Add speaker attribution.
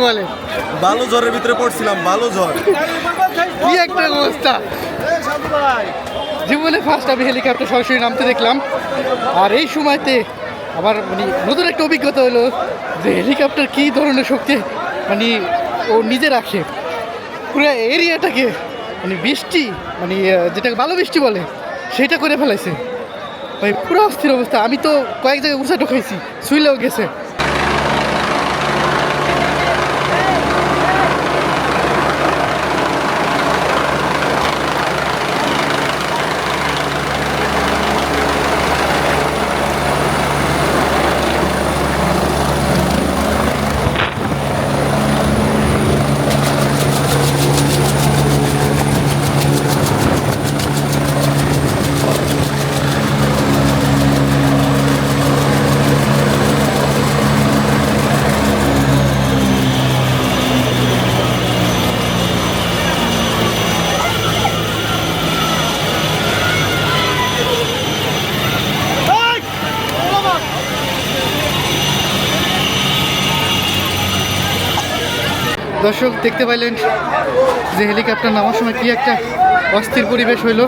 Speaker 1: বলে?
Speaker 2: বালু ঝড়ের ভিতরে পড়ছিলাম, বালু ঝড়।
Speaker 1: কি একটা অবস্থা! জীবনে ফার্স্ট আমি হেলিকপ্টার সরাসরি নামতে দেখলাম। আর এই সময়তে আবার মানে নতুন একটা অভিজ্ঞতা হলো যে হেলিকপ্টার কী ধরনের শক্তি মানে ও নিজে রাখে পুরো এরিয়াটাকে, মানে বৃষ্টি মানে যেটাকে ভালো বৃষ্টি বলে সেটা করে ফেলাইছে ভাই। পুরো অস্থির অবস্থা। আমি তো কয়েক জায়গায় উঁচা ঢুকাইছি, শুইলেও গেছে। দর্শক দেখতে পাইলেন যে হেলিকপ্টার নামার সময় কি একটা অস্থির পরিবেশ হইল।